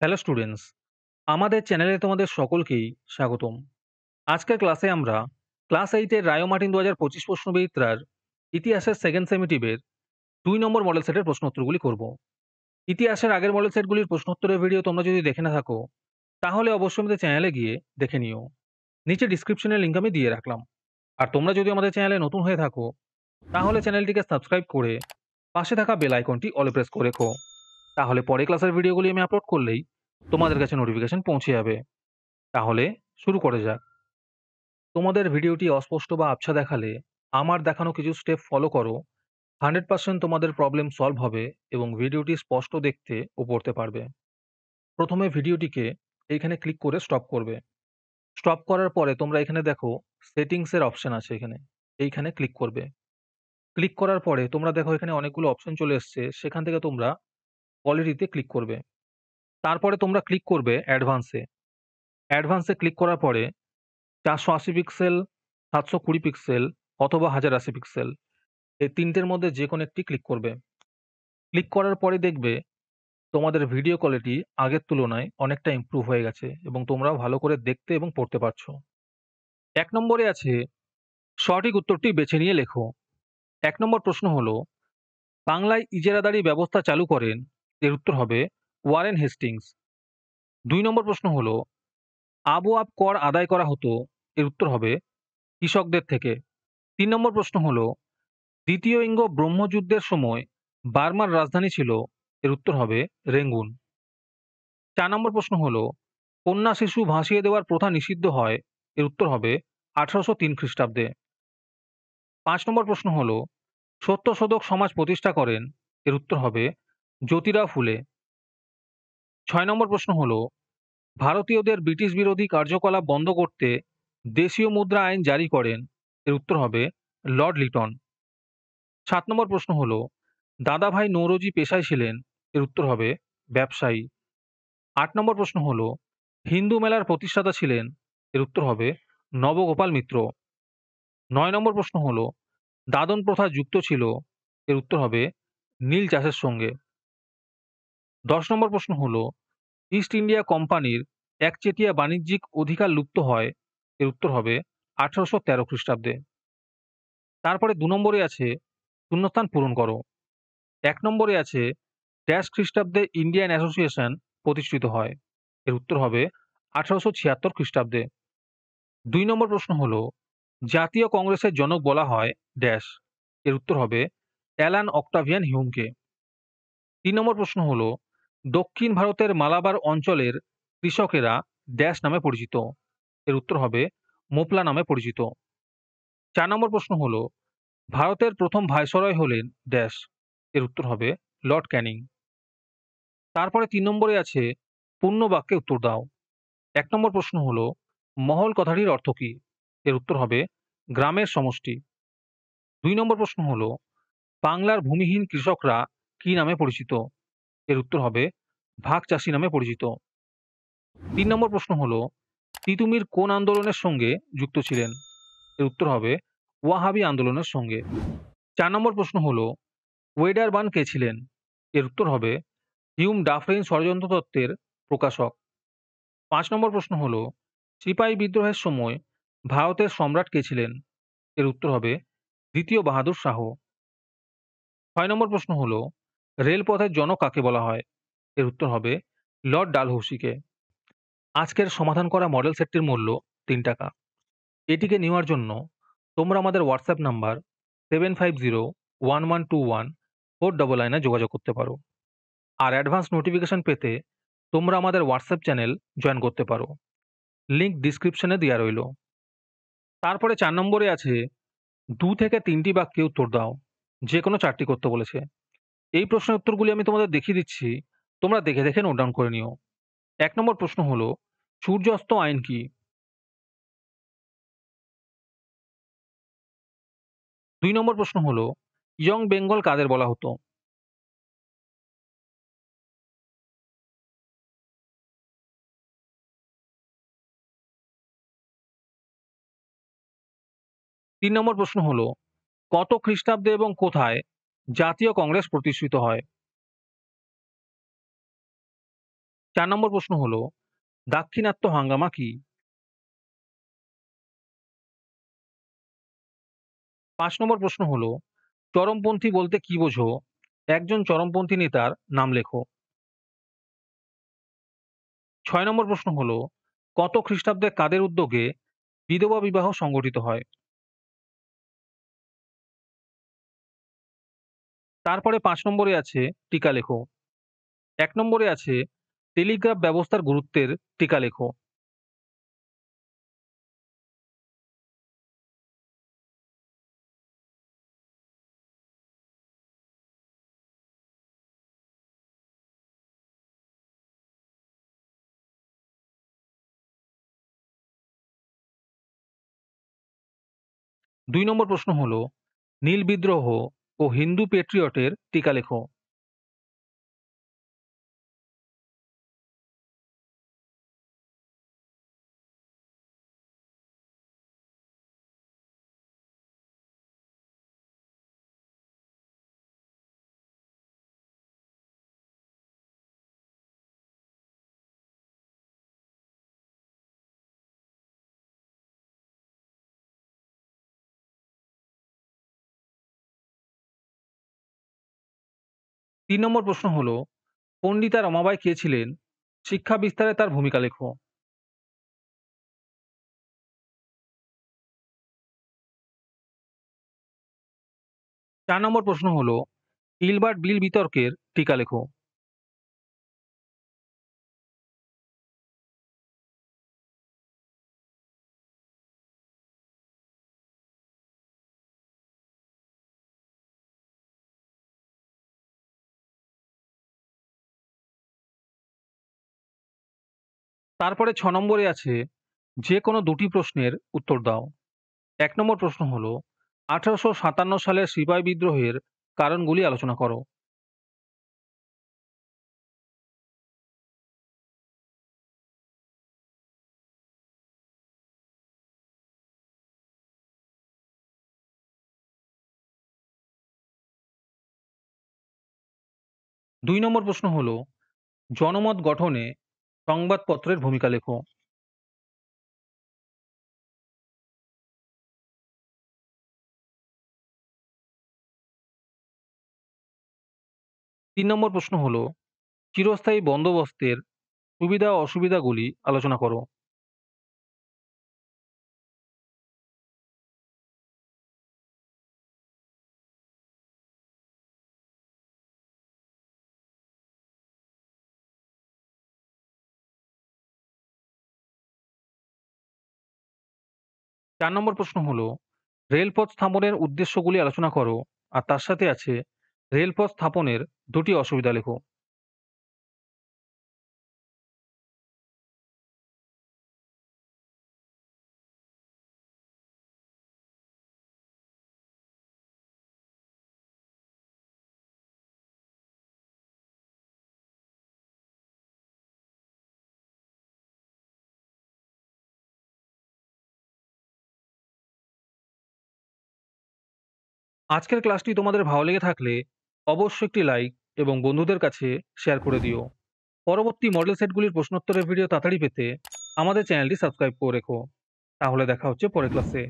Hello students, আমাদের চ্যানেলে তোমাদের সকলকেই স্বাগতম। আজকের ক্লাসে আমরা ক্লাস 8 এর রায় ও মার্টিন 2025 প্রশ্নবিচিত্রার ইতিহাসের সেকেন্ড সেমিটিভের 2 নম্বর মডেল সেটের প্রশ্নোত্তরগুলি করব। ইতিহাসের আগের মডেল সেটগুলির প্রশ্নোত্তরের ভিডিও তোমরা যদি দেখে না থাকো, তাহলে অবশ্যই আমাদের চ্যানেলে গিয়ে দেখে নিও। নিচে ডিসক্রিপশনে লিংক আমি দিয়ে রাখলাম। আর তোমরা যদি আমাদের চ্যানেলে নতুন হয়ে থাকো, তাহলে চ্যানেলটিকে সাবস্ক্রাইব করে পাশে থাকা বেল আইকনটি অলে প্রেস করে রেখো। তাহলে পরে ক্লাসের ভিডিওগুলি আমি আপলোড করলেই তোমাদের কাছে নোটিফিকেশন পৌঁছে যাবে। তাহলে শুরু করা যাক। তোমাদের ভিডিওটি অস্পষ্ট বা আবছা দেখালে আমার দেখানো কিছু স্টেপ ফলো করো। 100% তোমাদের প্রবলেম সলভ হবে এবং ভিডিওটি স্পষ্ট দেখতে ও পড়তে পারবে। প্রথমে ভিডিওটিকে এইখানে ক্লিক করে স্টপ করবে। স্টপ করার পরে তোমরা এখানে দেখো সেটিংস এর অপশন আছে, এইখানে ক্লিক করবে। ক্লিক করার পরে তোমরা দেখো এখানে অনেকগুলো অপশন চলে এসছে, সেখান থেকে তোমরা কোয়ালিটিতে ক্লিক করবে। তারপরে তোমরা ক্লিক করবে অ্যাডভান্সে। অ্যাডভান্সে ক্লিক করার পরে 480 পিক্সেল, 720 পিক্সেল অথবা 1080 পিক্সেল এই তিনটের মধ্যে যে কোনো একটি ক্লিক করবে। ক্লিক করার পরে দেখবে তোমাদের ভিডিও কোয়ালিটি আগের তুলনায় অনেকটা ইমপ্রুভ হয়ে গেছে এবং তোমরাও ভালো করে দেখতে এবং পড়তে পারছো। 1 নম্বরে আছে সঠিক উত্তরটি বেছে নিয়ে লেখো। 1 নম্বর প্রশ্ন হলো, বাংলায় ইজারাদারি ব্যবস্থা চালু করেন? এর উত্তর হবে ওয়ারেন হেস্টিংস। 2 নম্বর প্রশ্ন হলো, আবওয়াব কর আদায় করা হতো? এর উত্তর হবে কৃষকদের থেকে। 3 নম্বর প্রশ্ন হলো, দ্বিতীয় ইঙ্গ ব্রহ্মযুদ্ধের সময় বার্মার রাজধানী ছিল? এর উত্তর হবে রেঙ্গুন। 4 নম্বর প্রশ্ন হলো, কন্যা শিশু ভাসিয়ে দেওয়ার প্রথা নিষিদ্ধ হয়? এর উত্তর হবে 1803 খ্রিস্টাব্দে। 5 নম্বর প্রশ্ন হলো, সত্যশোধক সমাজ প্রতিষ্ঠা করেন? এর উত্তর হবে জ্যোতিরাও ফুলে। 6 নম্বর প্রশ্ন হলো, ভারতীয়দের ব্রিটিশ বিরোধী কার্যকলাপ বন্ধ করতে দেশীয় মুদ্রা আইন জারি করেন? এর উত্তর হবে লর্ড লিটন। 7 নম্বর প্রশ্ন হলো, দাদাভাই নৌরোজি পেশায় ছিলেন? এর উত্তর হবে ব্যবসায়ী। 8 নম্বর প্রশ্ন হলো, হিন্দু মেলার প্রতিষ্ঠাতা ছিলেন? এর উত্তর হবে নবগোপাল মিত্র। 9 নম্বর প্রশ্ন হলো, দাদন প্রথা যুক্ত ছিল? এর উত্তর হবে নীল চাষের সঙ্গে। 10 নম্বর প্রশ্ন হলো, ইস্ট ইন্ডিয়া কোম্পানির একচেটিয়া বাণিজ্যিক অধিকার লুপ্ত হয়? এর উত্তর হবে 1813 খ্রিস্টাব্দে। তারপরে 2 নম্বরে আছে শূন্যস্থান পূরণ করো। 1 নম্বরে আছে ড্যাশ খ্রিস্টাব্দে ইন্ডিয়ান অ্যাসোসিয়েশন প্রতিষ্ঠিত হয়? এর উত্তর হবে 1876 খ্রিস্টাব্দে। 2 নম্বর প্রশ্ন হলো, জাতীয় কংগ্রেসের জনক বলা হয় ড্যাশ? এর উত্তর হবে অ্যালান অক্টাভিয়ান হিউমকে। 3 নম্বর প্রশ্ন হলো, দক্ষিণ ভারতের মালাবার অঞ্চলের কৃষকেরা ড্যাশ নামে পরিচিত? এর উত্তর হবে মোপলা নামে পরিচিত। 4 নম্বর প্রশ্ন হলো, ভারতের প্রথম ভাইসরয় হলেন ড্যাশ? এর উত্তর হবে লর্ড ক্যানিং। তারপরে 3 নম্বরে আছে পূর্ণ বাক্যে উত্তর দাও। 1 নম্বর প্রশ্ন হলো, মহল কথাটির অর্থ কি? এর উত্তর হবে গ্রামের সমষ্টি। 2 নম্বর প্রশ্ন হলো, বাংলার ভূমিহীন কৃষকরা কি নামে পরিচিত? এর উত্তর হবে ভাগ চাষী নামে পরিচিত। 3 নম্বর প্রশ্ন হলো, তিতুমির কোন আন্দোলনের সঙ্গে যুক্ত ছিলেন? এর উত্তর হবে ওয়াহাবি আন্দোলনের সঙ্গে। 4 নম্বর প্রশ্ন হলো, ওয়েডারবার্ন কে ছিলেন? এর উত্তর হবে হিউম ডাফরিন ষড়যন্ত্র তত্ত্বের প্রকাশক। 5 নম্বর প্রশ্ন হলো, সিপাহী বিদ্রোহের সময় ভারতের সম্রাট কে ছিলেন? এর উত্তর হবে দ্বিতীয় বাহাদুর শাহ। 6 নম্বর প্রশ্ন হলো, রেলপথের জনক কাকে বলা হয়? এর উত্তর হবে লর্ড ডালহৌসিকে। আজকের সমাধান করা মডেল সেটটির মূল্য 3 টাকা। এটিকে নেওয়ার জন্য তোমরা আমাদের হোয়াটসঅ্যাপ নাম্বার 7501121499 যোগাযোগ করতে পারো। আর অ্যাডভান্স নোটিফিকেশন পেতে তোমরা আমাদের হোয়াটসঅ্যাপ চ্যানেল জয়েন করতে পারো। লিংক ডিসক্রিপশনে দেওয়া রইল। তারপরে 4 নম্বরে আছে 2 থেকে 3টি বাক্যে উত্তর দাও। যে কোনো 4টি করতে বলেছে। এই প্রশ্নের উত্তরগুলি আমি তোমাদের দেখিয়ে দিচ্ছি, তোমরা দেখে দেখে নোট ডাউন করে নিও। 1 নম্বর প্রশ্ন হলো, সূর্যাস্ত আইন কি? 2 নম্বর প্রশ্ন হলো, ইয়ং বেঙ্গল কাদের বলা হতো? 3 নম্বর প্রশ্ন হলো, কত খ্রিস্টাব্দে এবং কোথায় জাতীয় কংগ্রেস প্রতিষ্ঠিত হয়? 4 নম্বর প্রশ্ন হলো দাক্ষিণাত্য হাঙ্গামা কি? 5 নম্বর প্রশ্ন হলো চরমপন্থী বলতে কি বোঝো? একজন চরমপন্থী নেতার নাম লেখো। 6 নম্বর প্রশ্ন হলো কত খ্রিস্টাব্দে কাদের উদ্যোগে বিধবা বিবাহ সংগঠিত হয়? তারপরে 5 নম্বরে আছে টিকা লেখো। 1 নম্বরে আছে টেলিগ্রাফ ব্যবস্থার গুরুত্বের টিকা লেখো। 2 নম্বর প্রশ্ন হলো নীল বিদ্রোহ ও হিন্দু পেট্রিয়টের টিকা লেখো। 3 নম্বর প্রশ্ন হলো পণ্ডিতা রমাবাই কে ছিলেন? শিক্ষা বিস্তারে তার ভূমিকা লেখো। 4 নম্বর প্রশ্ন হলো ইলবার্ট বিল বিতর্কের টিকা লেখো। তারপরে 6 নম্বরে আছে যে কোনো দুটি প্রশ্নের উত্তর দাও। 1 নম্বর প্রশ্ন হলো 1857 সালের সিপাহি বিদ্রোহের কারণগুলি আলোচনা করো। 2 নম্বর প্রশ্ন হলো জনমত গঠনে সংবাদপত্রের ভূমিকা লেখো। 3 নম্বর প্রশ্ন হলো চিরস্থায়ী বন্দোবস্তের সুবিধা ও অসুবিধাগুলি আলোচনা করো। 4 নম্বর প্রশ্ন হলো রেলপথ স্থাপনের উদ্দেশ্যগুলি আলোচনা করো আর তার সাথে আছে রেলপথ স্থাপনের দুটি অসুবিধা লেখো। 'আজকের ক্লাসটি তোমাদের ভালো লেগে থাকলে অবশ্যই একটি লাইক এবং বন্ধুদের কাছে শেয়ার করে দিও। পরবর্তী মডেল সেটগুলির প্রশ্নোত্তরের ভিডিও তাড়াতাড়ি পেতে আমাদের চ্যানেলটি সাবস্ক্রাইব করে রেখো। তাহলে দেখা হচ্ছে পরের ক্লাসে।